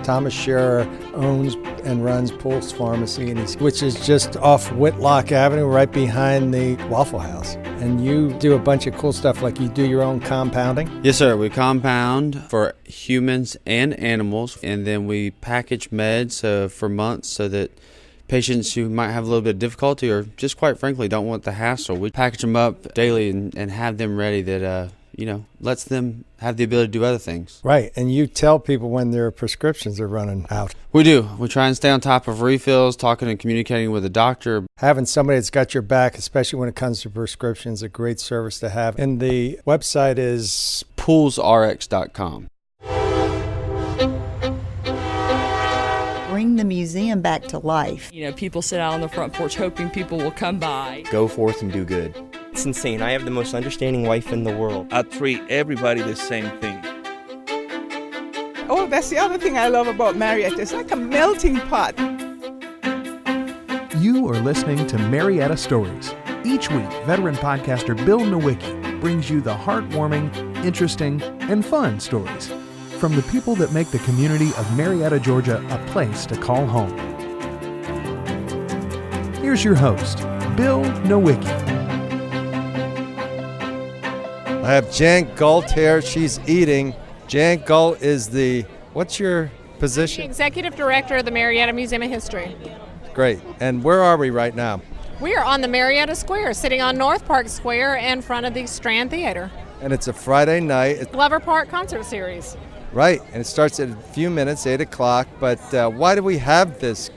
Thomas Scherer owns and runs Pulse Pharmacy, which is just off Whitlock Avenue, right behind the Waffle House. And you do a bunch of cool stuff, like you do your own compounding? Yes, sir. We compound for humans and animals, and then we package meds for months so that patients who might have a little bit of difficulty or just quite frankly don't want the hassle, we package them up daily and have them ready that, lets them have the ability to do other things. Right, and you tell people when their prescriptions are running out. We do. We try and stay on top of refills, talking and communicating with the doctor. Having somebody that's got your back, especially when it comes to prescriptions, is a great service to have. And the website is poolsrx.com. Bring the museum back to life. People sit out on the front porch hoping people will come by. Go forth and do good. It's insane. I have the most understanding wife in the world. I treat everybody the same thing. Oh, that's the other thing I love about Marietta. It's like a melting pot. You are listening to Marietta Stories. Each week, veteran podcaster Bill Nowicki brings you the heartwarming, interesting, and fun stories from the people that make the community of Marietta, Georgia, a place to call home. Here's your host, Bill Nowicki. I have Jan Galt here. She's eating. Jan Galt is what's your position? Executive Director of the Marietta Museum of History. Great. And where are we right now? We are on the Marietta Square, sitting on North Park Square in front of the Strand Theater. And it's a Friday night. Glover Park Concert Series. Right, and it starts in a few minutes, 8 o'clock. But why do we have this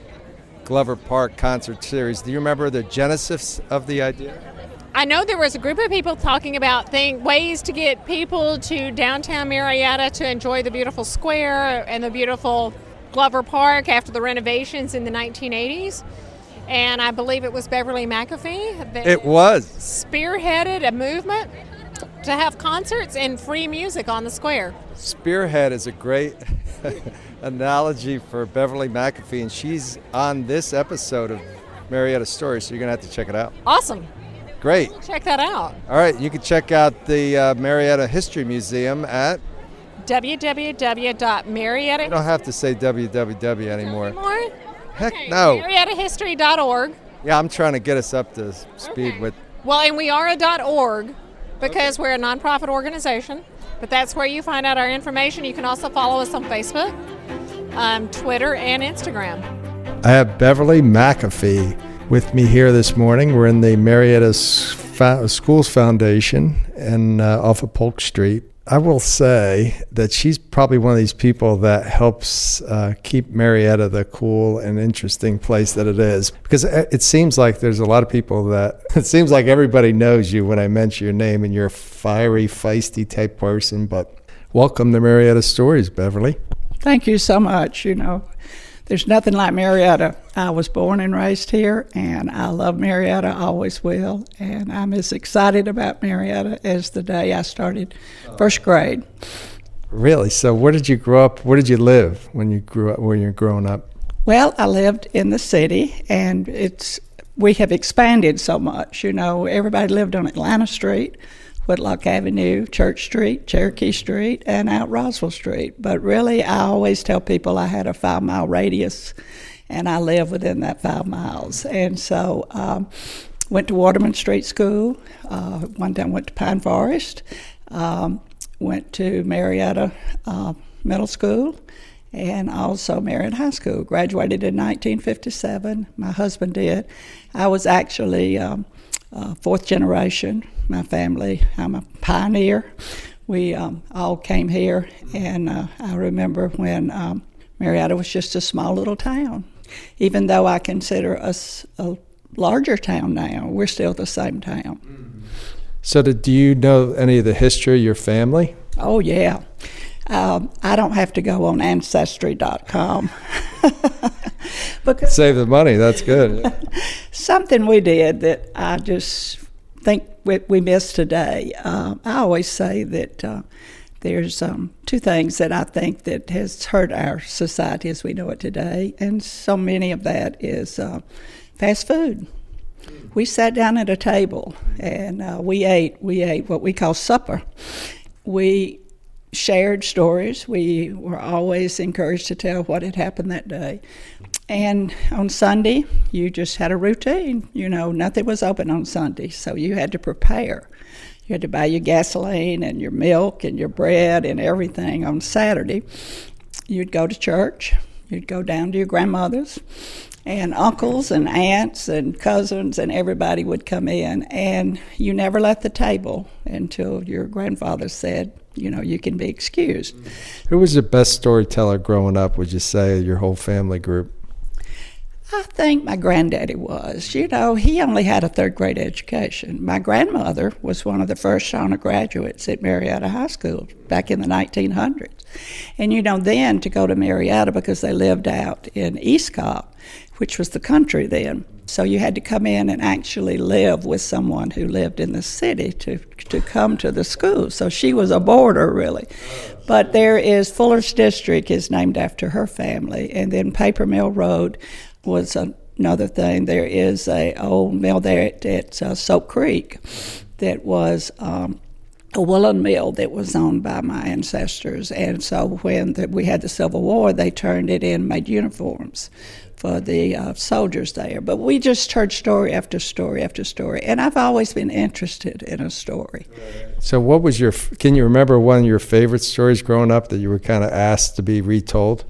Glover Park Concert Series? Do you remember the genesis of the idea? I know there was a group of people talking about ways to get people to downtown Marietta to enjoy the beautiful square and the beautiful Glover Park after the renovations in the 1980s. And I believe it was Beverly McAfee that spearheaded a movement to have concerts and free music on the square. Spearhead is a great analogy for Beverly McAfee, and she's on this episode of Marietta Stories, so you're going to have to check it out. Awesome. Great. Check that out. All right, you can check out the Marietta History Museum at www.marietta. You don't have to say www anymore. Heck okay, no. MariettaHistory.org. Yeah, I'm trying to get us up to speed with. Well, and we are a .org because we're a nonprofit organization, but that's where you find out our information. You can also follow us on Facebook, Twitter, and Instagram. I have Beverly McAfee with me here this morning. We're in the Marietta Schools Foundation and off of Polk Street. I will say that she's probably one of these people that helps keep Marietta the cool and interesting place that it is. Because it seems like there's a lot of people it seems like everybody knows you when I mention your name, and you're a fiery, feisty type person. But welcome to Marietta Stories, Beverly. Thank you so much. There's nothing like Marietta. I was born and raised here, and I love Marietta, always will. And I'm as excited about Marietta as the day I started first grade. Really? So where did you grow up? Where did you live when you grew up? When you were growing up? Well, I lived in the city, and we have expanded so much. Everybody lived on Atlanta Street, Whitlock Avenue, Church Street, Cherokee Street, and out Roswell Street. But really, I always tell people I had a 5-mile radius, and I live within that 5 miles. And so went to Waterman Street School. One time went to Pine Forest. Went to Marietta Middle School, and also Marietta High School. Graduated in 1957. My husband did. I was actually fourth generation. My family, I'm a pioneer. We all came here, and I remember when Marietta was just a small little town. Even though I consider us a larger town now, we're still the same town. So do you know any of the history of your family? Oh, yeah. I don't have to go on Ancestry.com. Save the money, that's good. Something we did that I just think we miss today. I always say that there's two things that I think that has hurt our society as we know it today, and so many of that is fast food. We sat down at a table and we ate what we call supper. We shared stories. We were always encouraged to tell what had happened that day. And on Sunday, you just had a routine. Nothing was open on Sunday, so you had to prepare. You had to buy your gasoline and your milk and your bread and everything on Saturday. You'd go to church. You'd go down to your grandmother's, and uncles and aunts and cousins and everybody would come in, and you never left the table until your grandfather said, you can be excused. Who was the best storyteller growing up, would you say, your whole family group? I think my granddaddy was. He only had a third grade education. My grandmother was one of the first honor graduates at Marietta High School back in the 1900s. And then to go to Marietta, because they lived out in East Cobb, which was the country then. So you had to come in and actually live with someone who lived in the city to come to the school. So she was a boarder, really. But Fuller's District is named after her family. And then Paper Mill Road was another thing. There is an old mill there at Soap Creek that was a woolen mill that was owned by my ancestors. And so when we had the Civil War, they turned it in, made uniforms for the soldiers there. But we just heard story after story after story. And I've always been interested in a story. So can you remember one of your favorite stories growing up that you were kind of asked to be retold?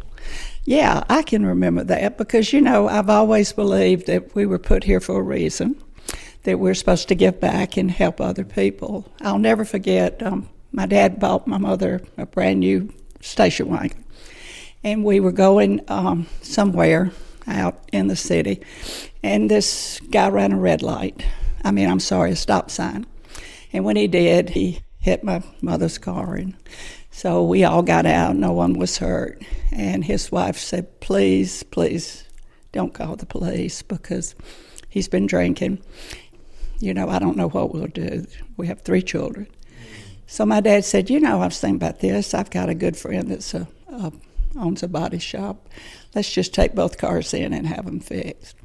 Yeah, I can remember that because, I've always believed that we were put here for a reason, that we're supposed to give back and help other people. I'll never forget, my dad bought my mother a brand new station wagon, and we were going somewhere out in the city, and this guy ran a stop sign. And when he did, he hit my mother's car, and so we all got out. No one was hurt. And his wife said, please, don't call the police because he's been drinking. I don't know what we'll do. We have 3 children. So my dad said, I was thinking about this. I've got a good friend that's owns a body shop. Let's just take both cars in and have them fixed.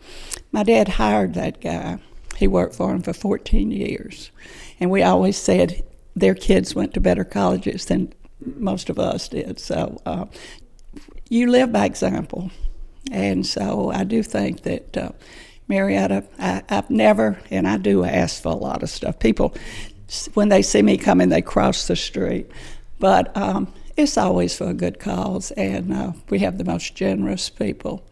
My dad hired that guy. He worked for him for 14 years. And we always said their kids went to better colleges than most of us did. So you live by example. And so I do think that Marietta, I've never, and I do ask for a lot of stuff. People, when they see me coming, they cross the street. But it's always for a good cause, and we have the most generous people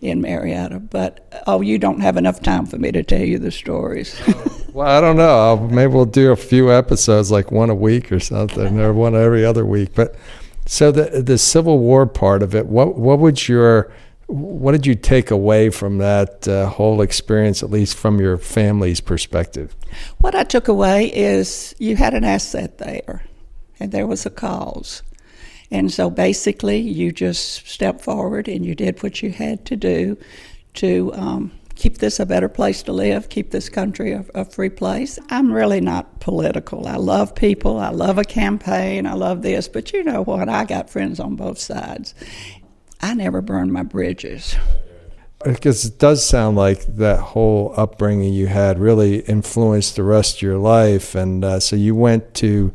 in Marietta. But, you don't have enough time for me to tell you the stories. Well, I don't know. Maybe we'll do a few episodes, like one a week or something, or one every other week. But so the Civil War part of it, what did you take away from that whole experience, at least from your family's perspective? What I took away is you had an asset there, and there was a cause. And so basically you just stepped forward and you did what you had to do to keep this a better place to live, keep this country a free place. I'm really not political. I love people. I love a campaign. I love this. But you know what? I got friends on both sides. I never burned my bridges. Because it does sound like that whole upbringing you had really influenced the rest of your life. And so you went to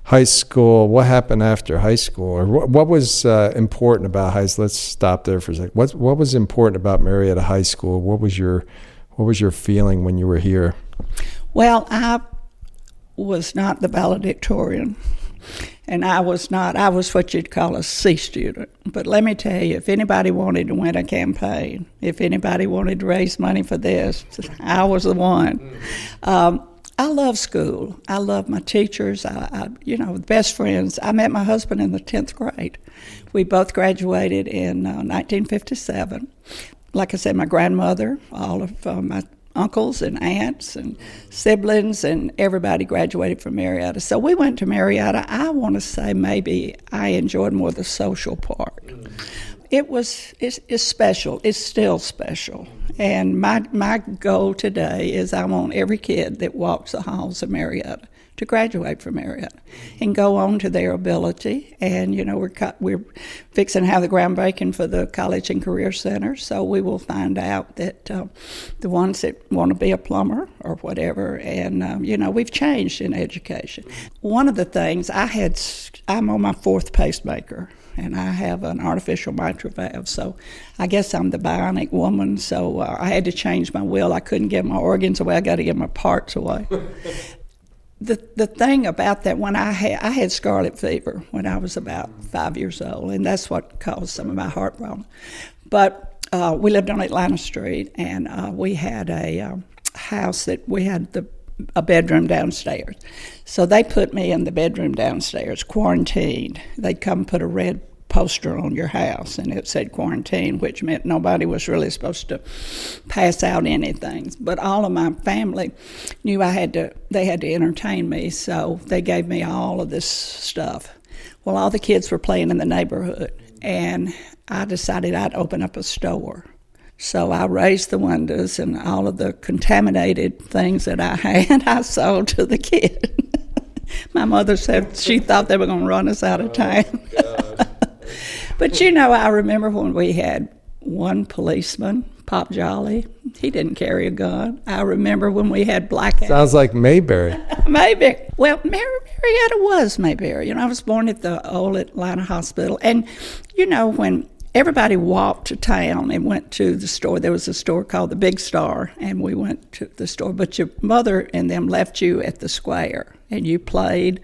high school. What happened after high school? Or what was important about high school? Let's stop there for a second. What was important about Marietta High School? What was your feeling when you were here? Well, I was not the valedictorian. And I was what you'd call a C student. But let me tell you, if anybody wanted to win a campaign, if anybody wanted to raise money for this, I was the one. I love school. I love my teachers. Best friends. I met my husband in the 10th grade. We both graduated in 1957. Like I said, my grandmother, all of my uncles and aunts and siblings and everybody graduated from Marietta. So we went to Marietta. I want to say maybe I enjoyed more the social part. It's special. It's still special. And my goal today is I want every kid that walks the halls of Marietta to graduate from Marietta and go on to their ability. And, we're fixing to have the groundbreaking for the College and Career Center, so we will find out that the ones that want to be a plumber or whatever, and, we've changed in education. One of the things, I'm on my 4th pacemaker, and I have an artificial mitral valve, so I guess I'm the bionic woman, so I had to change my will. I couldn't give my organs away, I got to give my parts away. The thing about that, when I had scarlet fever when I was about 5 years old, and that's what caused some of my heart problems. But we lived on Atlanta Street, and we had a house that we had a bedroom downstairs. So they put me in the bedroom downstairs, quarantined. They'd come put a red poster on your house, and it said quarantine, which meant nobody was really supposed to pass out anything. But all of my family knew they had to entertain me, so they gave me all of this stuff. Well, all the kids were playing in the neighborhood, and I decided I'd open up a store. So I raised the windows, and all of the contaminated things that I had, I sold to the kids. My mother said she thought they were going to run us out of town. But I remember when we had one policeman, Pop Jolly. He didn't carry a gun. I remember when we had blackout. Sounds like Mayberry. Maybe. Well, Marietta was Mayberry. I was born at the old Atlanta Hospital. And, when everybody walked to town and went to the store, there was a store called the Big Star, and we went to the store. But your mother and them left you at the square, and you played,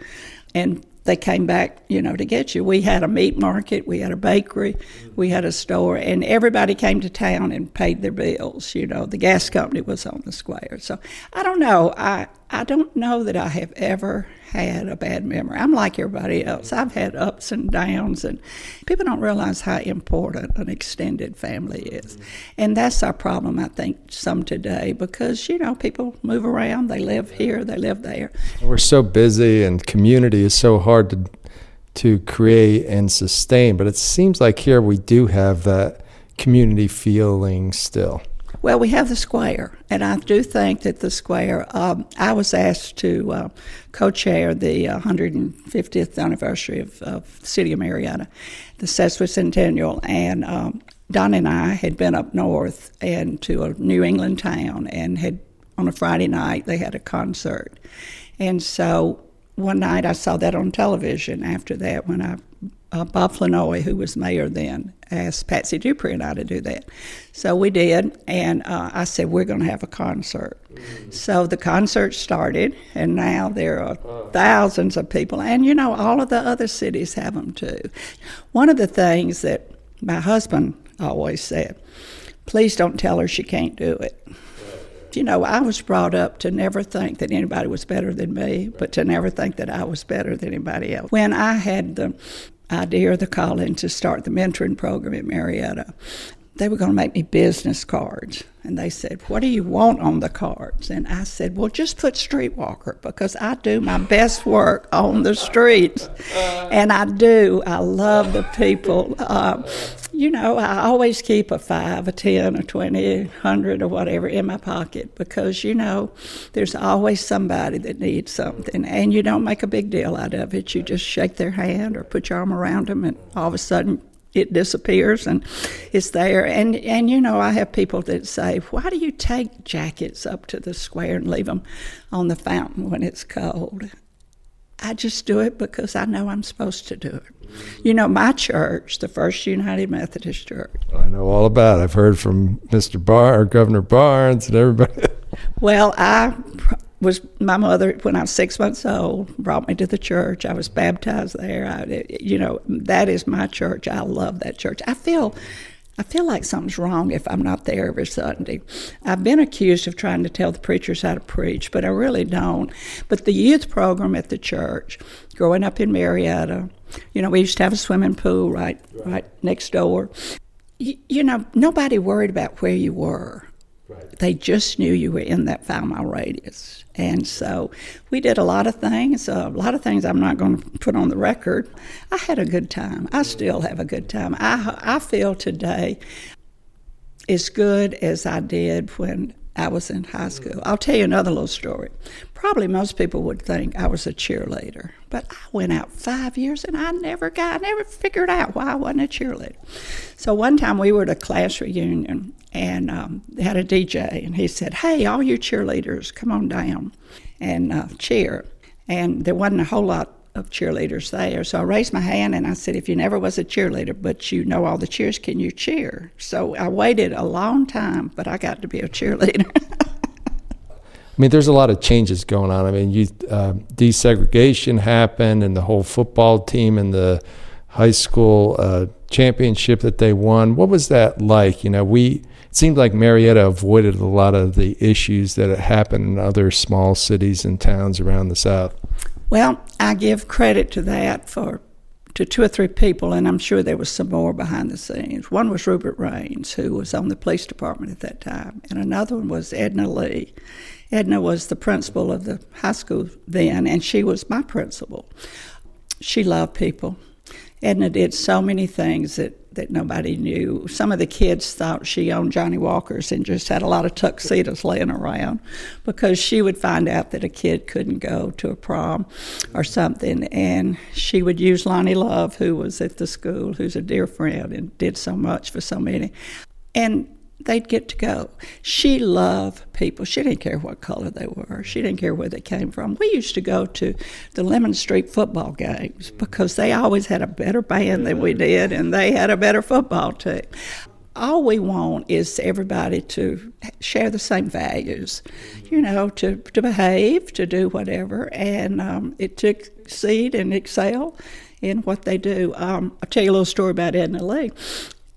and they came back, to get you. We had a meat market, we had a bakery, we had a store, and everybody came to town and paid their bills. The gas company was on the square. So I don't know. I don't know that I have ever had a bad memory. I'm like everybody else. I've had ups and downs, and people don't realize how important an extended family is. And that's our problem, I think, some today, because, people move around. They live here, they live there. We're so busy, and community is so hard to create and sustain. But it seems like here we do have that community feeling still. Well, we have the square, and I do think that the square, I was asked to co-chair the 150th anniversary of the city of Marietta, the sesquicentennial, and Don and I had been up north and to a New England town, and had on a Friday night they had a concert. And so one night I saw that on television after that when Bob Flanoy, who was mayor then, asked Patsy Dupree and I to do that. So we did, and I said, we're going to have a concert. So the concert started, and now there are thousands of people. And, all of the other cities have them too. One of the things that my husband always said, please don't tell her she can't do it. I was brought up to never think that anybody was better than me, but to never think that I was better than anybody else. When I had the idea or the calling to start the mentoring program at Marietta, they were going to make me business cards. And they said, what do you want on the cards? And I said, well, just put streetwalker, because I do my best work on the streets. And I do. I love the people. I always keep a 5, a 10, a 20, 100, or whatever in my pocket, because, there's always somebody that needs something. And you don't make a big deal out of it. You just shake their hand or put your arm around them, and all of a sudden it disappears and it's there. And I have people that say, why do you take jackets up to the square and leave them on the fountain when it's cold? I just do it because I know I'm supposed to do it. My church, the First United Methodist Church. I know all about it. I've heard from Governor Barnes and everybody. Well, my mother, when I was 6 months old, brought me to the church. I was baptized there. That is my church. I love that church. I feel like something's wrong if I'm not there every Sunday. I've been accused of trying to tell the preachers how to preach, but I really don't. But the youth program at the church, growing up in Marietta, we used to have a swimming pool right next door. Nobody worried about where you were. Right. They just knew you were in that 5-mile radius. And so we did a lot of things I'm not going to put on the record. I had a good time. I still have a good time. I feel today as good as I did when I was in high school. I'll tell you another little story. Probably most people would think I was a cheerleader, but I went out 5 years and I never figured out why I wasn't a cheerleader. So one time we were at a class reunion and they had a DJ, and he said, "Hey, all you cheerleaders, come on down and cheer." And there wasn't a whole lot of cheerleaders there. So I raised my hand and I said, "If you never was a cheerleader, but you know all the cheers, can you cheer?" So I waited a long time, but I got to be a cheerleader. I mean, there's a lot of changes going on. I mean, desegregation happened, and the whole football team and the high school championship that they won. What was that like? You know, it seemed like Marietta avoided a lot of the issues that had happened in other small cities and towns around the South. Well, I give credit to that to 2 or 3 people, and I'm sure there was some more behind the scenes. One was Rupert Raines, who was on the police department at that time, and another one was Edna Lee. Edna was the principal of the high school then, and she was my principal. She loved people. Edna did so many things that nobody knew. Some of the kids thought she owned Johnny Walker's and just had a lot of tuxedos laying around, because she would find out that a kid couldn't go to a prom or something, and she would use Lonnie Love, who was at the school, who's a dear friend and did so much for so many, and they'd get to go. She loved people. She didn't care what color they were. She didn't care where they came from. We used to go to the Lemon Street football games because they always had a better band than we did, and they had a better football team. All we want is everybody to share the same values, you know, to behave, to do whatever, and to succeed and excel in what they do. I'll tell you a little story about Edna Lee.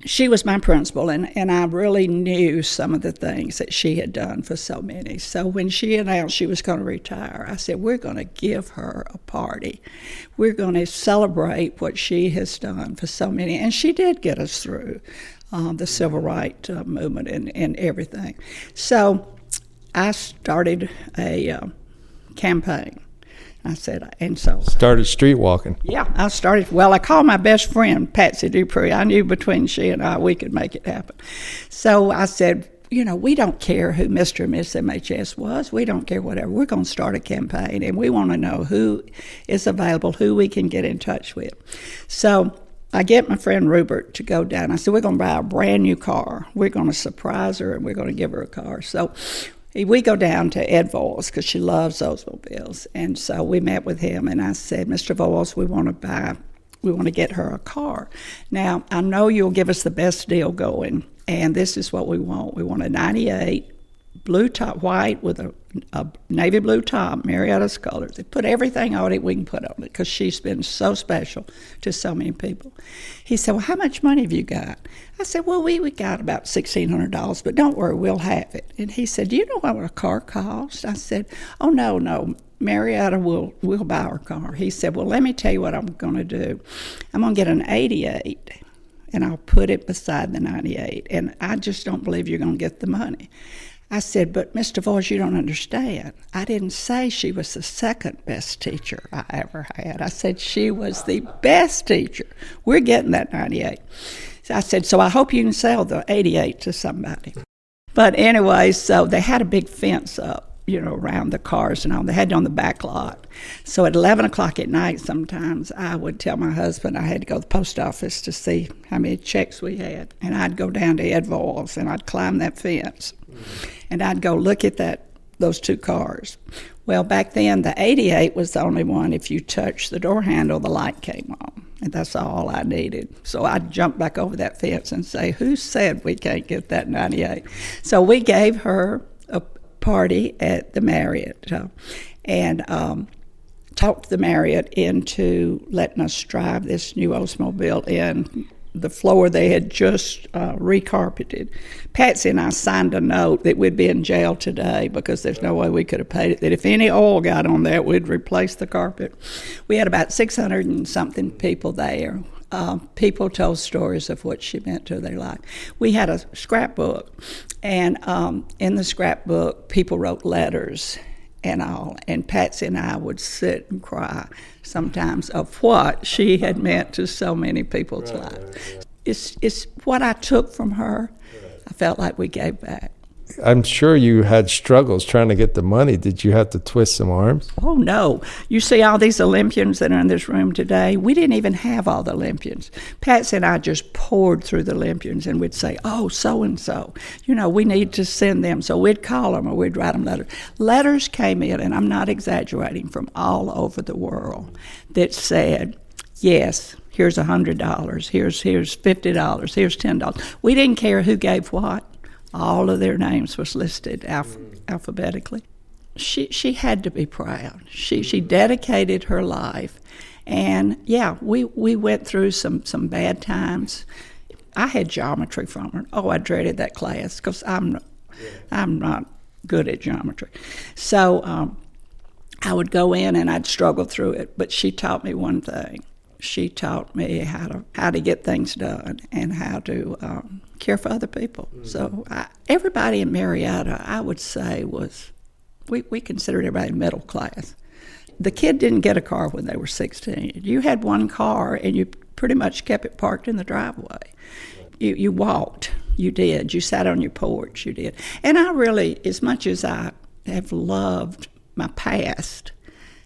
She was my principal, and I really knew some of the things that she had done for so many. So when she announced she was going to retire, I said, we're going to give her a party. We're going to celebrate what she has done for so many. And she did get us through the civil rights movement and everything. So I started a campaign. I said, and so. Started street walking. Yeah, I called my best friend, Patsy Dupree. I knew between she and I, we could make it happen. So I said, you know, we don't care who Mr. and Miss MHS was. We don't care whatever. We're going to start a campaign, and we want to know who is available, who we can get in touch with. So I get my friend Rupert to go down. I said, we're going to buy a brand new car. We're going to surprise her, and we're going to give her a car. So we go down to Ed Voiles because she loves Oldsmobiles. And so we met with him, and I said, Mr. Voiles, we want to get her a car. Now, I know you'll give us the best deal going, and this is what we want. We want a 98 blue top, white with a navy blue top, Marietta's colors. They put everything on it we can put on it because she's been so special to so many people. He said, well, how much money have you got? I said, well, we got about $1,600, but don't worry, we'll have it. And he said, do you know what a car costs? I said, oh, no, Marietta will buy our car. He said, well, let me tell you what I'm going to do. I'm going to get an 88, and I'll put it beside the 98, and I just don't believe you're going to get the money. I said, but Mr. Voiles, you don't understand. I didn't say she was the second best teacher I ever had. I said she was the best teacher. We're getting that 98. So I said, so I hope you can sell the 88 to somebody. But anyway, so they had a big fence up, you know, around the cars and all. They had it on the back lot. So at 11 o'clock at night sometimes I would tell my husband I had to go to the post office to see how many checks we had. And I'd go down to Ed Voiles and I'd climb that fence. And I'd go look at those 2 cars. Well, back then, the 88 was the only one, if you touched the door handle, the light came on. And that's all I needed. So I'd jump back over that fence and say, who said we can't get that 98? So we gave her a party at the Marriott and talked the Marriott into letting us drive this new Oldsmobile in. The floor they had just recarpeted. Patsy and I signed a note that we'd be in jail today because there's no way we could have paid it, that if any oil got on that, we'd replace the carpet. We had about 600 and something people there. People told stories of what she meant to their life. We had a scrapbook, and in the scrapbook, people wrote letters and all, and Patsy and I would sit and cry sometimes of what she had meant to so many people's lives. It's what I took from her. I felt like we gave back. I'm sure you had struggles trying to get the money. Did you have to twist some arms? Oh, no. You see all these Olympians that are in this room today. We didn't even have all the Olympians. Patsy and I just poured through the Olympians, and we'd say, oh, so-and-so. We need to send them. So we'd call them or we'd write them letters. Letters came in, and I'm not exaggerating, from all over the world that said, yes, here's $100, here's $50, here's $10. We didn't care who gave what. All of their names was listed alphabetically. She had to be proud. She dedicated her life. And, yeah, we went through some bad times. I had geometry from her. Oh, I dreaded that class because I'm not good at geometry. So I would go in and I'd struggle through it. But she taught me one thing. She taught me how to get things done and how to care for other people. So everybody in Marietta, I would say, we considered everybody middle class. The kid didn't get a car when they were 16. You had one car and you pretty much kept it parked in the driveway. You walked, you did. You sat on your porch, you did. And I really, as much as I have loved my past,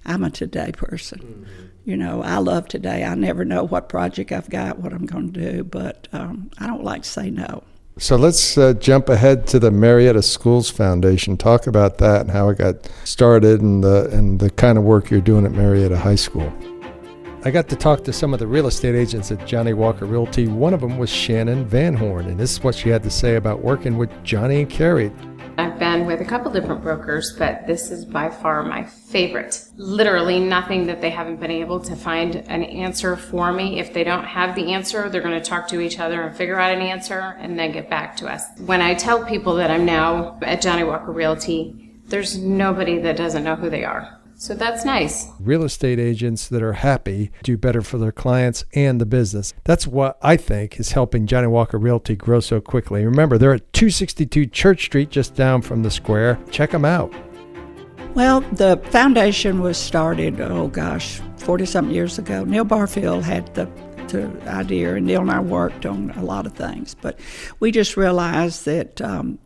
I'm a today person. I love today. I never know what project I've got, what I'm going to do, but I don't like to say no. So let's jump ahead to the Marietta Schools Foundation. Talk about that and how it got started and the kind of work you're doing at Marietta High School. I got to talk to some of the real estate agents at Johnny Walker Realty. One of them was Shannon Van Horn, and this is what she had to say about working with Johnny and Carrie. I've been with a couple different brokers, but this is by far my favorite. Literally nothing that they haven't been able to find an answer for me. If they don't have the answer, they're going to talk to each other and figure out an answer and then get back to us. When I tell people that I'm now at Johnny Walker Realty, there's nobody that doesn't know who they are. So that's nice. Real estate agents that are happy do better for their clients and the business. That's what I think is helping Johnny Walker Realty grow so quickly. Remember, they're at 262 Church Street, just down from the square. Check them out. Well, the foundation was started, 40-something years ago. Neil Barfield had the idea, and Neil and I worked on a lot of things. But we just realized that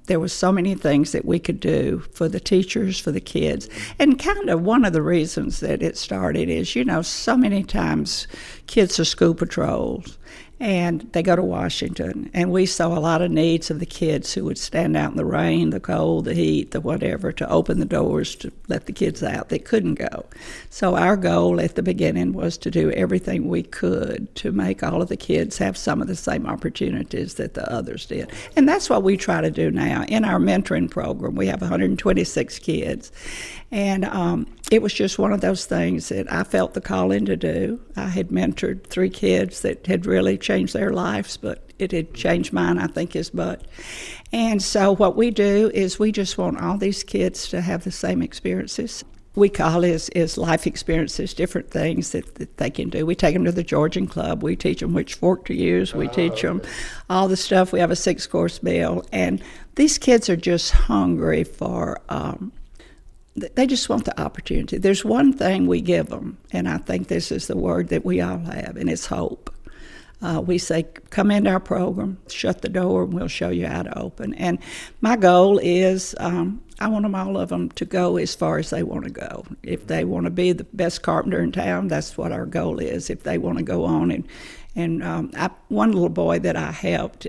there was so many things that we could do for the teachers, for the kids. And kind of one of the reasons that it started is, so many times kids are school patrols, and they go to Washington, and we saw a lot of needs of the kids who would stand out in the rain, the cold, the heat, the whatever, to open the doors to let the kids out that couldn't go. So our goal at the beginning was to do everything we could to make all of the kids have some of the same opportunities that the others did. And that's what we try to do now. In our mentoring program, we have 126 kids. And it was just one of those things that I felt the calling to do. I had mentored 3 kids that had really changed their lives, but it had changed mine, I think, as much. And so what we do is we just want all these kids to have the same experiences. We call is life experiences, different things that they can do. We take them to the Georgian Club. We teach them which fork to use. We teach them all the stuff. We have a 6-course meal. And these kids are just hungry for they just want the opportunity. There's one thing we give them, and I think this is the word that we all have, and it's hope. We say, come into our program, shut the door, and we'll show you how to open. And my goal is I want all of them to go as far as they want to go. If they want to be the best carpenter in town, that's what our goal is. If they want to go on one little boy that I helped,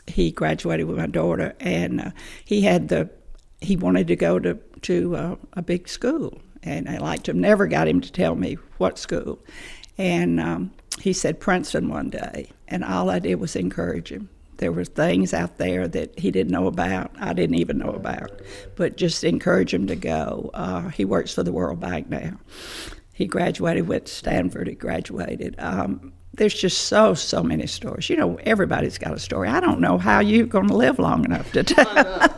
he graduated with my daughter, and he wanted to go to a big school, and I liked him. Never got him to tell me what school, and he said Princeton one day, and all I did was encourage him. There were things out there that he didn't know about, I didn't even know about, but just encourage him to go. He works for the World Bank now. He graduated with Stanford. He graduated. There's just so many stories. Everybody's got a story. I don't know how you're going to live long enough to tell.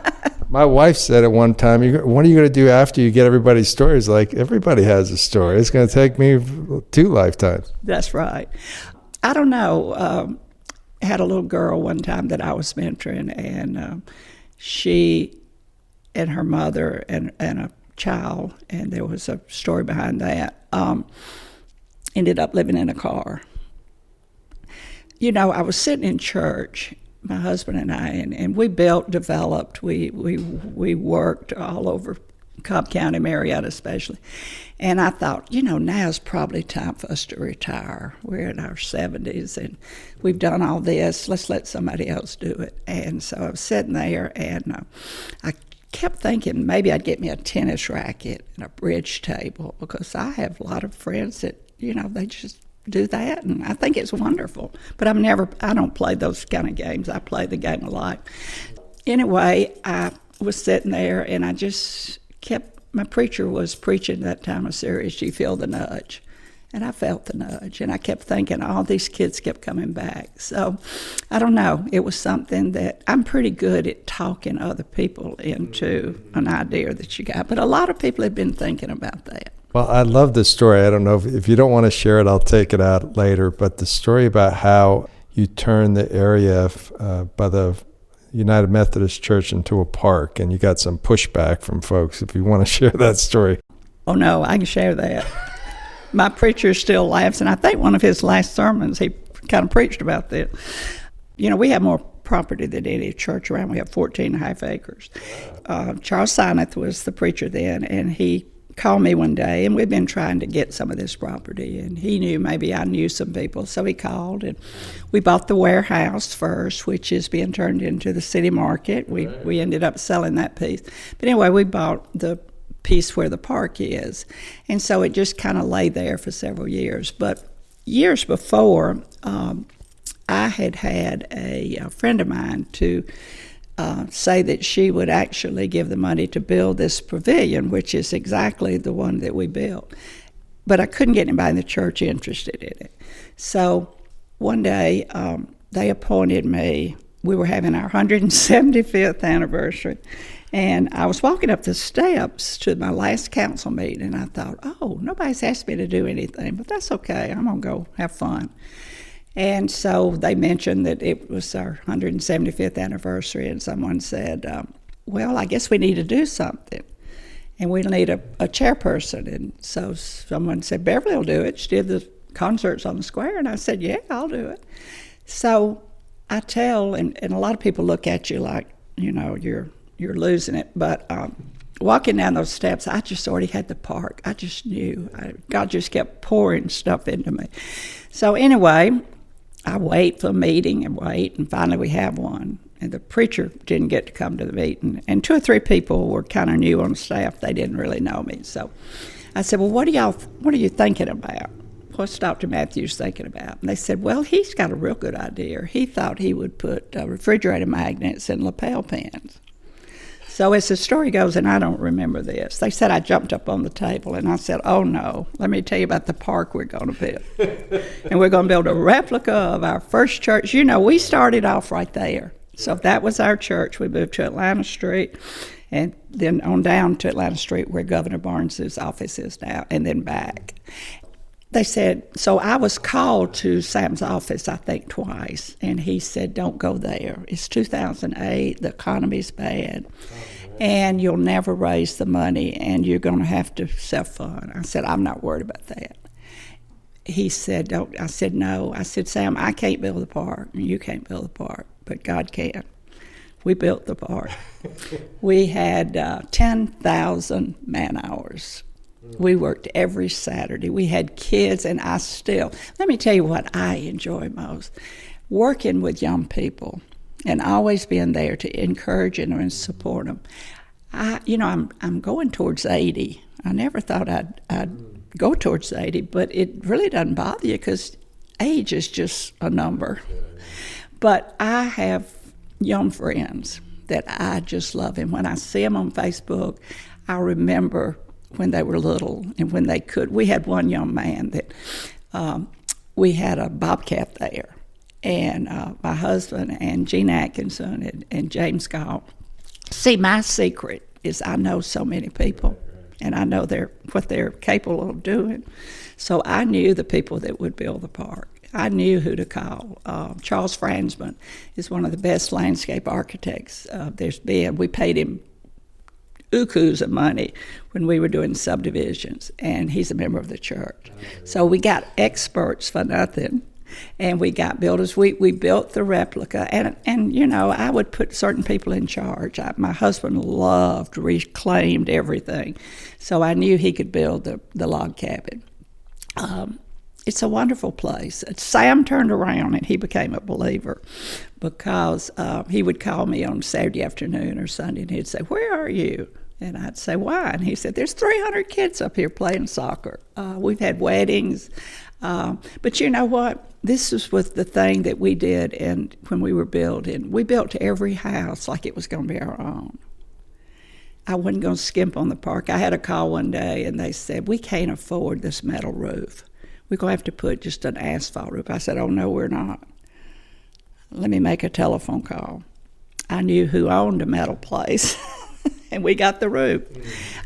My wife said at one time, what are you going to do after you get everybody's stories? Like, everybody has a story. It's going to take me 2 lifetimes. That's right. I don't know. I had a little girl one time that I was mentoring, and she and her mother and a child, and there was a story behind that, ended up living in a car. I was sitting in church, my husband and I, and we built, developed, we worked all over Cobb County, Marietta especially. And I thought, now's probably time for us to retire. We're in our 70s, and we've done all this. Let's let somebody else do it. And so I was sitting there, and I kept thinking maybe I'd get me a tennis racket and a bridge table, because I have a lot of friends that, they just do that, and I think it's wonderful. But I don't play those kind of games. I play the game of life. Anyway, I was sitting there, and I just my preacher was preaching that time of series, You Feel the Nudge. And I felt the nudge, and I kept thinking all these kids kept coming back. So I don't know, it was something that I'm pretty good at talking other people into an idea that you got. But a lot of people have been thinking about that. Well, I love this story. I don't know if you don't want to share it, I'll take it out later. But the story about how you turned the area by the United Methodist Church into a park, and you got some pushback from folks. If you want to share that story. Oh, no, I can share that. My preacher still laughs, and I think one of his last sermons, he kind of preached about this. We have more property than any church around. We have 14.5 acres. Charles Sineth was the preacher then, and he called me one day, and we've been trying to get some of this property, and he knew maybe I knew some people, so he called, and we bought the warehouse first, which is being turned into the city market. We ended up selling that piece. But anyway, we bought the piece where the park is, and so it just kind of lay there for several years. But years before, I had a friend of mine to say that she would actually give the money to build this pavilion, which is exactly the one that we built. But I couldn't get anybody in the church interested in it. So one day they appointed me. We were having our 175th anniversary, and I was walking up the steps to my last council meeting, and I thought, oh, nobody's asked me to do anything, but that's okay. I'm going to go have fun. And so they mentioned that it was our 175th anniversary, and someone said, well, I guess we need to do something, and we need a chairperson. And so someone said, Beverly will do it. She did the concerts on the square, and I said, yeah, I'll do it. So I tell, and a lot of people look at you like, you're losing it, but walking down those steps, I just already had the park. I just knew. God just kept pouring stuff into me. So anyway, I wait for a meeting and wait, and finally we have one. And the preacher didn't get to come to the meeting. And 2 or 3 people were kind of new on staff. They didn't really know me. So I said, well, what are you thinking about? What's Dr. Matthews thinking about? And they said, well, he's got a real good idea. He thought he would put refrigerator magnets in lapel pins. So as the story goes, and I don't remember this, they said I jumped up on the table, and I said, oh, no, let me tell you about the park we're going to build. And we're going to build a replica of our first church. We started off right there. So that was our church. We moved to Atlanta Street, and then on down to Atlanta Street where Governor Barnes's office is now, and then back. They said, so I was called to Sam's office, I think, twice, and he said, don't go there. It's 2008, the economy's bad, and you'll never raise the money, and you're going to have to self-fund. I said, I'm not worried about that. He said, don't. I said, no. I said, Sam, I can't build the park, and you can't build the park, but God can. We built the park. We had 10,000 man-hours. We worked every Saturday. We had kids, and let me tell you what I enjoy most. Working with young people and always being there to encourage them and support them. I'm going towards 80. I never thought I'd go towards 80, but it really doesn't bother you because age is just a number. But I have young friends that I just love, and when I see them on Facebook, I remember when they were little and when they could. We had one young man that we had a bobcat there, and my husband and Gene Atkinson and James Gall. See, my secret is I know so many people, and I know what they're capable of doing. So I knew the people that would build the park. I knew who to call. Charles Fransman is one of the best landscape architects there's been. We paid him ukus of money when we were doing subdivisions, and he's a member of the church. So we got experts for nothing. And we got builders. We built the replica, and you know, I would put certain people in charge. My husband reclaimed everything, so I knew he could build the log cabin. It's a wonderful place. Sam turned around and he became a believer, because he would call me on Saturday afternoon or Sunday, and he'd say, "Where are you?" And I'd say, "Why?" And he said, "There's 300 kids up here playing soccer. We've had weddings." But you know what? This was the thing that we did, and when we were building, we built every house like it was going to be our own. I wasn't going to skimp on the park. I had a call one day, and they said, "We can't afford this metal roof. We're going to have to put just an asphalt roof." I said, "Oh, no, we're not. Let me make a telephone call." I knew who owned a metal place, and we got the roof.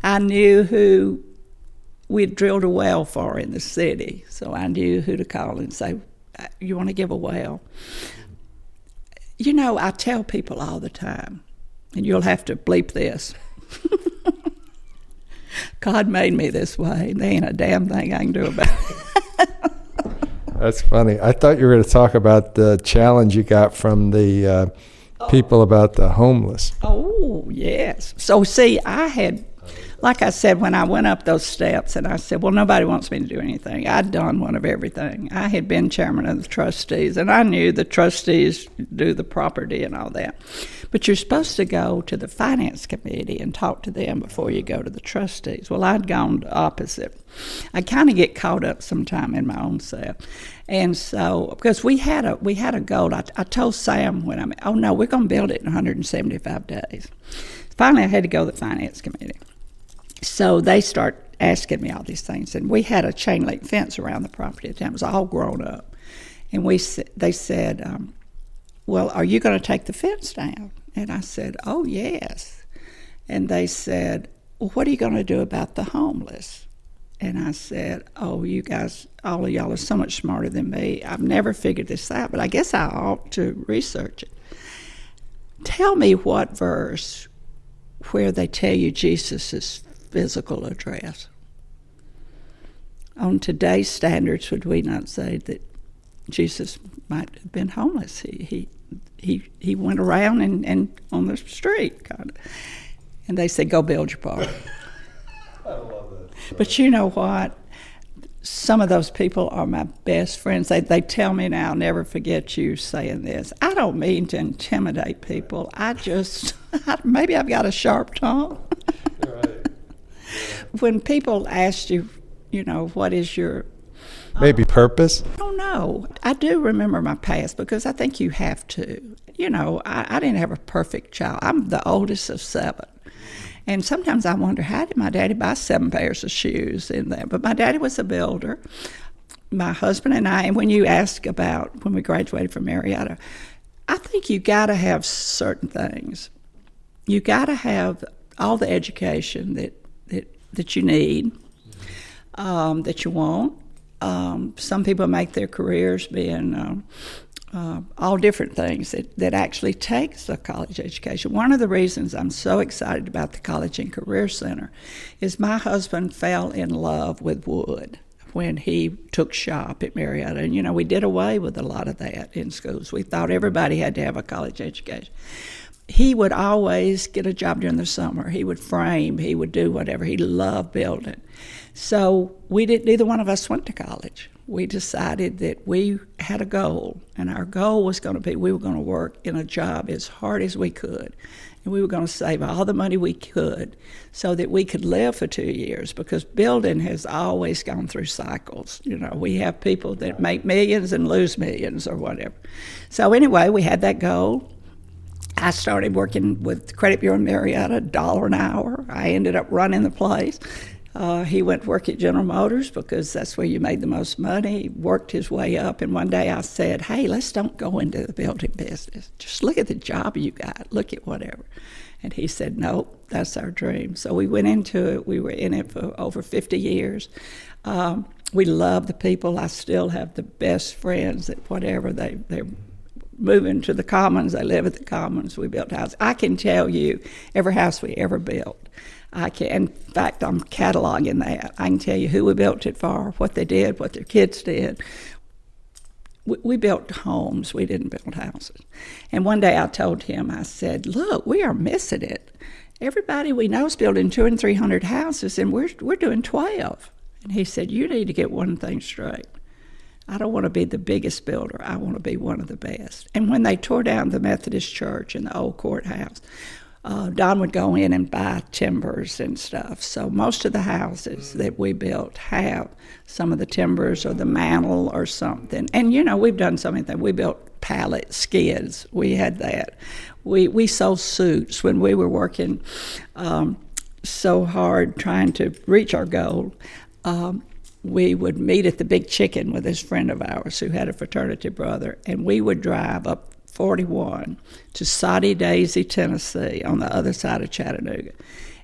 I knew who we'd drilled a well for in the city, so I knew who to call and say, "You want to give a well?" You know, I tell people all the time, and you'll have to bleep this, God made me this way. There ain't a damn thing I can do about it. That's funny. I thought you were going to talk about the challenge you got from the people about the homeless. Oh, yes. So, see, I had, like I said, when I went up those steps, and I said, well, nobody wants me to do anything. I'd done one of everything. I had been chairman of the trustees, and I knew the trustees do the property and all that. But you're supposed to go to the finance committee and talk to them before you go to the trustees. Well, I'd gone the opposite. I kind of get caught up sometime in my own self. And so, because we had a goal. I told Sam when oh no, we're going to build it in 175 days. Finally, I had to go to the finance committee. So they start asking me all these things. And we had a chain link fence around the property at the time. It was all grown up. And they said, well, are you going to take the fence down? And I said, oh, yes. And they said, well, what are you going to do about the homeless? And I said, oh, you guys, all of y'all are so much smarter than me. I've never figured this out, but I guess I ought to research it. Tell me what verse where they tell you Jesus' physical address. On today's standards, would we not say that Jesus might have been homeless? He went around and on the street, kind of. And they said, go build your part. I love that. But you know what? Some of those people are my best friends. They tell me now, I'll never forget you saying this. I don't mean to intimidate people. Maybe I've got a sharp tongue. Right. When people ask you, you know, what is your... Maybe purpose? I don't know. I do remember my past because I think you have to. You know, I didn't have a perfect child. I'm the oldest of 7. And sometimes I wonder, how did my daddy buy 7 pairs of shoes in there? But my daddy was a builder. My husband and I, and when you ask about when we graduated from Marietta, I think you got to have certain things. You got to have all the education that you need, that you want. Some people make their careers being all different things that actually takes a college education. One of the reasons I'm so excited about the College and Career Center is my husband fell in love with wood when he took shop at Marietta. And, you know, we did away with a lot of that in schools. We thought everybody had to have a college education. He would always get a job during the summer. He would frame. He would do whatever. He loved building. So neither one of us went to college. We decided that we had a goal, and our goal was going to be we were going to work in a job as hard as we could, and we were going to save all the money we could so that we could live for 2 years, because building has always gone through cycles. You know, we have people that make millions and lose millions or whatever. So anyway, we had that goal. I started working with the Credit Bureau in Marietta, $1 an hour. I ended up running the place. He went to work at General Motors because that's where you made the most money. He worked his way up, and one day I said, hey, let's don't go into the building business. Just look at the job you got. Look at whatever. And he said, nope, that's our dream. So we went into it. We were in it for over 50 years. We love the people. I still have the best friends that whatever they're moving to the Commons. They live at the Commons. We built houses. I can tell you every house we ever built. In fact, I'm cataloging that. I can tell you who we built it for, what they did, what their kids did. we built homes. We didn't build houses. And one day I told him, I said, look, we are missing it. Everybody we know is building 200 and 300 houses, and we're doing 12. And he said, you need to get one thing straight. I don't want to be the biggest builder. I want to be one of the best. And when they tore down the Methodist church and the old courthouse, Don would go in and buy timbers and stuff. So most of the houses that we built have some of the timbers or the mantle or something. And, we've done so many things. We built pallet skids. We had that. We sold suits when we were working so hard trying to reach our goal. We would meet at the Big Chicken with this friend of ours who had a fraternity brother, and we would drive up 41 to Soddy Daisy, Tennessee, on the other side of Chattanooga.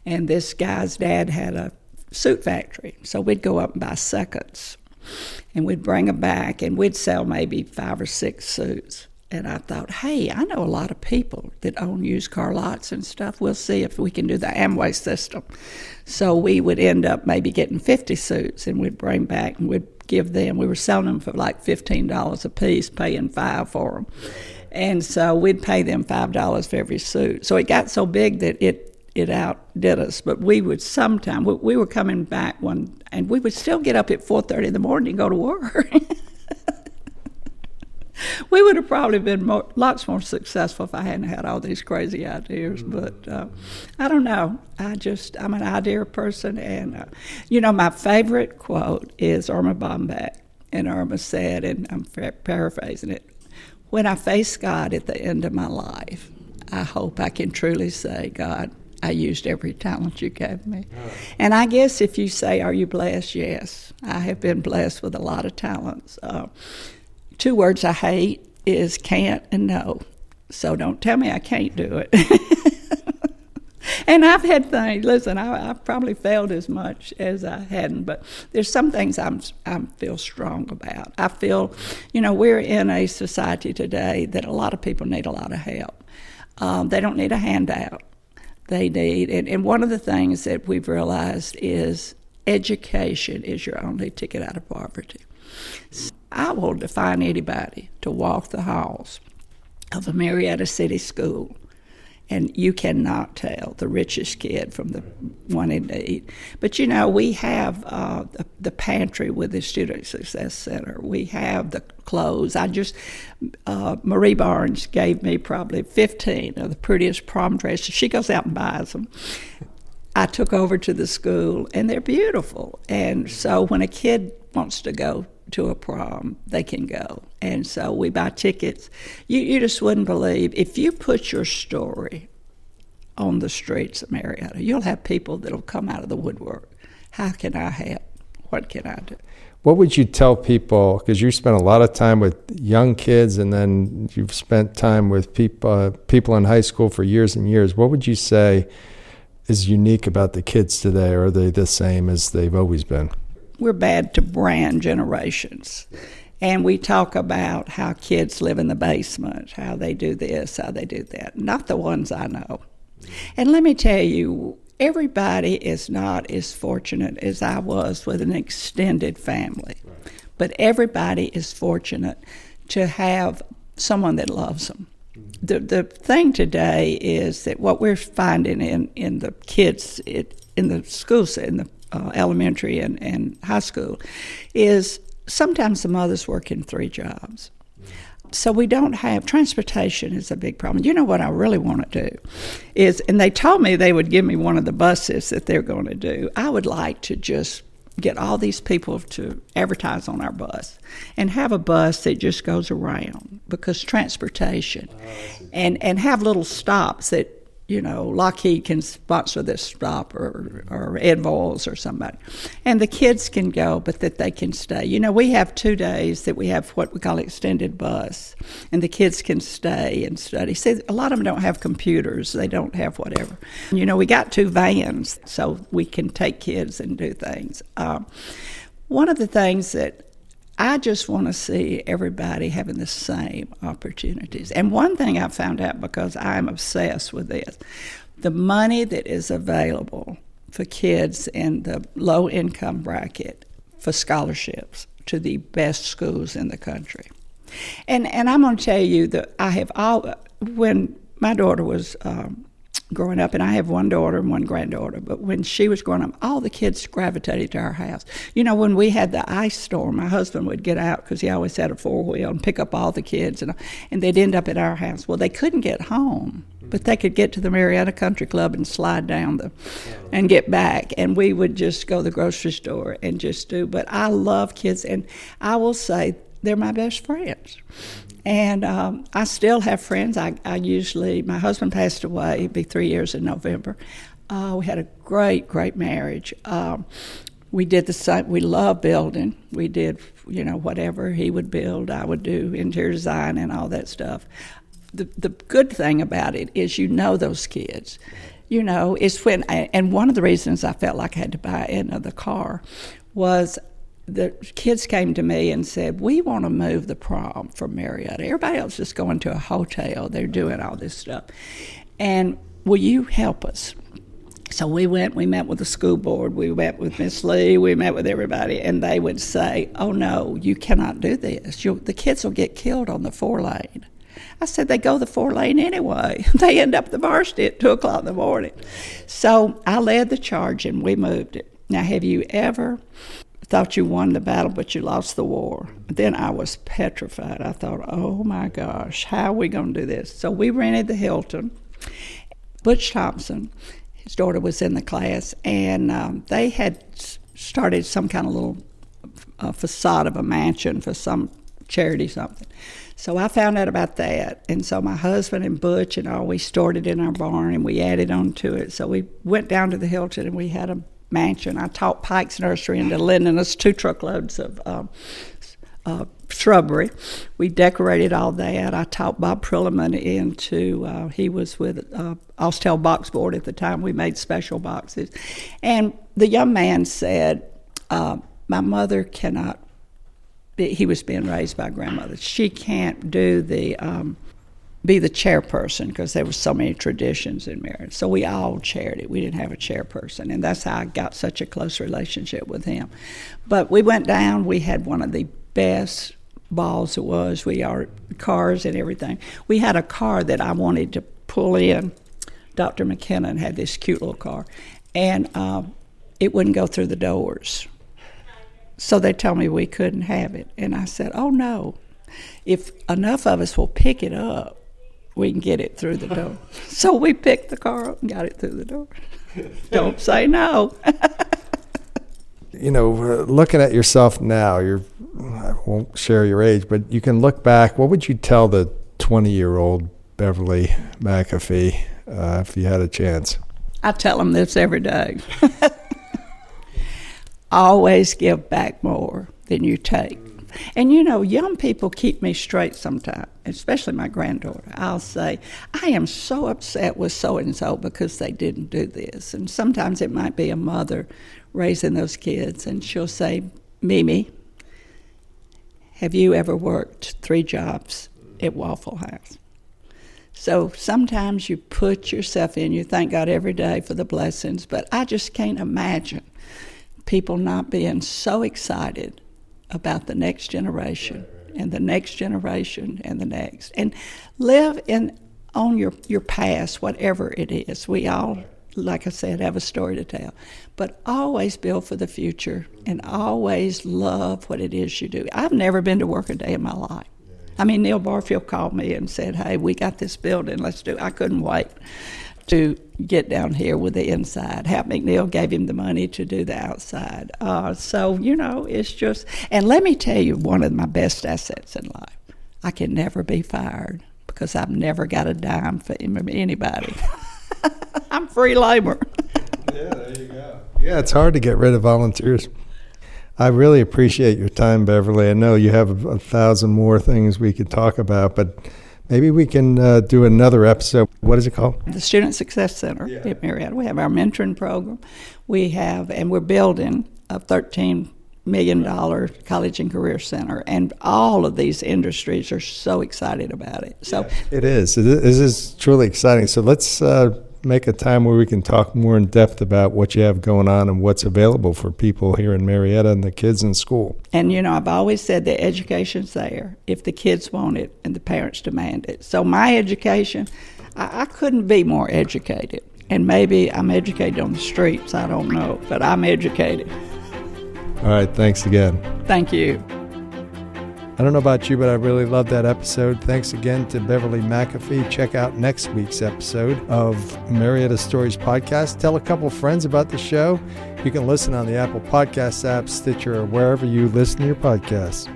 And this guy's dad had a suit factory, so we'd go up and buy seconds, and we'd bring them back, and we'd sell maybe 5 or 6 suits. And I thought, hey, I know a lot of people that own used car lots and stuff. We'll see if we can do the Amway system. So we would end up maybe getting 50 suits, and we'd bring back and we'd give them. We were selling them for like $15 a piece, paying $5 for them. And so we'd pay them $5 for every suit. So it got so big that it outdid us. But we would sometime, we were coming back and we would still get up at 4:30 in the morning and go to work. We would have probably been lots more successful if I hadn't had all these crazy ideas. But I don't know. I'm an idea person. And, my favorite quote is Irma Bombeck. And Irma said, and I'm paraphrasing it, when I face God at the end of my life, I hope I can truly say, God, I used every talent you gave me. And I guess if you say, are you blessed? Yes. I have been blessed with a lot of talents. 2 words I hate is can't and no. So don't tell me I can't do it. And I've had things, listen, I've probably failed as much as I hadn't, but there's some things I feel strong about. I feel, we're in a society today that a lot of people need a lot of help. They don't need a handout. They need, and one of the things that we've realized is education is your only ticket out of poverty. I will define anybody to walk the halls of a Marietta City school, and you cannot tell the richest kid from the one in need. But, we have the pantry with the Student Success Center. We have the clothes. Marie Barnes gave me probably 15 of the prettiest prom dresses. She goes out and buys them. I took over to the school, and they're beautiful. And so when a kid wants to go to a prom, they can go. And so we buy tickets. You just wouldn't believe, if you put your story on the streets of Marietta, you'll have people that'll come out of the woodwork. How can I help? What can I do? What would you tell people, because you spent a lot of time with young kids and then you've spent time with people in high school for years and years. What would you say is unique about the kids today, or are they the same as they've always been? We're bad to brand generations. And we talk about how kids live in the basement, how they do this, how they do that. Not the ones I know. And let me tell you, everybody is not as fortunate as I was with an extended family. But everybody is fortunate to have someone that loves them. The thing today is that what we're finding in the kids in the schools, in the elementary and high school, is sometimes the mothers work in 3 jobs. So we don't have, transportation is a big problem. You know what I really want to do is, and they told me they would give me one of the buses that they're going to do. I would like to just get all these people to advertise on our bus and have a bus that just goes around, because transportation, and have little stops that, Lockheed can sponsor this stop, or Ed Voyles or somebody. And the kids can go, but that they can stay. We have 2 days that we have what we call extended bus, and the kids can stay and study. See, a lot of them don't have computers. They don't have whatever. We got 2 vans, so we can take kids and do things. One of the things that I just want to see everybody having the same opportunities. And one thing I found out, because I'm obsessed with this, the money that is available for kids in the low-income bracket for scholarships to the best schools in the country. And I'm going to tell you that when my daughter was growing up, and I have one daughter and one granddaughter, but when she was growing up, all the kids gravitated to our house. You know, when we had the ice storm, my husband would get out because he always had a four-wheel and pick up all the kids, and they'd end up at our house. Well, they couldn't get home, but they could get to the Marietta Country Club and slide down and get back, and we would just go to the grocery store and just do. But I love kids, and I will say they're my best friends. And I still have friends. I usually, my husband passed away, it'd be 3 years in November. We had a great marriage. We did the same, we love building. We did, whatever he would build, I would do interior design and all that stuff. The good thing about it is those kids. It's when, and one of the reasons I felt like I had to buy another car was the kids came to me and said, we want to move the prom from Marietta. Everybody else is going to a hotel. They're doing all this stuff. And will you help us? So we met with the school board. We met with Miss Lee. We met with everybody. And they would say, oh, no, you cannot do this. The kids will get killed on the 4-lane. I said, they go the 4-lane anyway. They end up at the varsity at 2 o'clock in the morning. So I led the charge and we moved it. Now, have you ever thought you won the battle, but you lost the war? Then I was petrified. I thought, oh my gosh, how are we going to do this? So we rented the Hilton. Butch Thompson, his daughter was in the class, and they had started some kind of little facade of a mansion for some charity something. So I found out about that, and so my husband and Butch and all, we stored it in our barn and we added on to it. So we went down to the Hilton and we had a mansion. I taught Pike's Nursery into lending us 2 truckloads of shrubbery. We decorated all that. I taught Bob Prilliman into, he was with Austell Box Board at the time. We made special boxes. And the young man said, my mother cannot, he was being raised by grandmother. She can't do be the chairperson because there were so many traditions in marriage. So we all chaired it. We didn't have a chairperson, and that's how I got such a close relationship with him. But we went down. We had one of the best balls it was. We are cars and everything. We had a car that I wanted to pull in. Dr. McKinnon had this cute little car, and it wouldn't go through the doors. So they told me we couldn't have it. And I said, oh, no. If enough of us will pick it up, we can get it through the door. So we picked the car up and got it through the door. Don't say no. Looking at yourself now, I won't share your age, but you can look back. What would you tell the 20-year-old Beverly McAfee if you had a chance? I tell them this every day. Always give back more than you take. And young people keep me straight sometimes, especially my granddaughter. I'll say, I am so upset with so-and-so because they didn't do this. And sometimes it might be a mother raising those kids, and she'll say, Mimi, have you ever worked 3 jobs at Waffle House? So sometimes you put yourself in, you thank God every day for the blessings, but I just can't imagine people not being so excited about the next generation and the next generation and the next. And live on your past, whatever it is. We all, like I said, have a story to tell. But always build for the future and always love what it is you do. I've never been to work a day in my life. I mean, Neil Barfield called me and said, hey, we got this building, let's do it. I couldn't wait to get down here with the inside. Hap McNeil gave him the money to do the outside. So, it's just, and let me tell you, one of my best assets in life, I can never be fired because I've never got a dime for anybody. I'm free labor. Yeah, there you go. Yeah, it's hard to get rid of volunteers. I really appreciate your time, Beverly. I know you have 1,000 more things we could talk about, but maybe we can do another episode. What is it called? The Student Success Center at Marietta. We have our mentoring program. And we're building a $13 million college and career center. And all of these industries are so excited about it. So it is. This is truly exciting. So let's make a time where we can talk more in depth about what you have going on and what's available for people here in Marietta and the kids in school. And, you know, I've always said that education's there if the kids want it and the parents demand it. So my education, I couldn't be more educated. And maybe I'm educated on the streets, I don't know, but I'm educated. All right, thanks again. Thank you. I don't know about you, but I really love that episode. Thanks again to Beverly McAfee. Check out next week's episode of Marietta Stories Podcast. Tell a couple of friends about the show. You can listen on the Apple Podcasts app, Stitcher, or wherever you listen to your podcasts.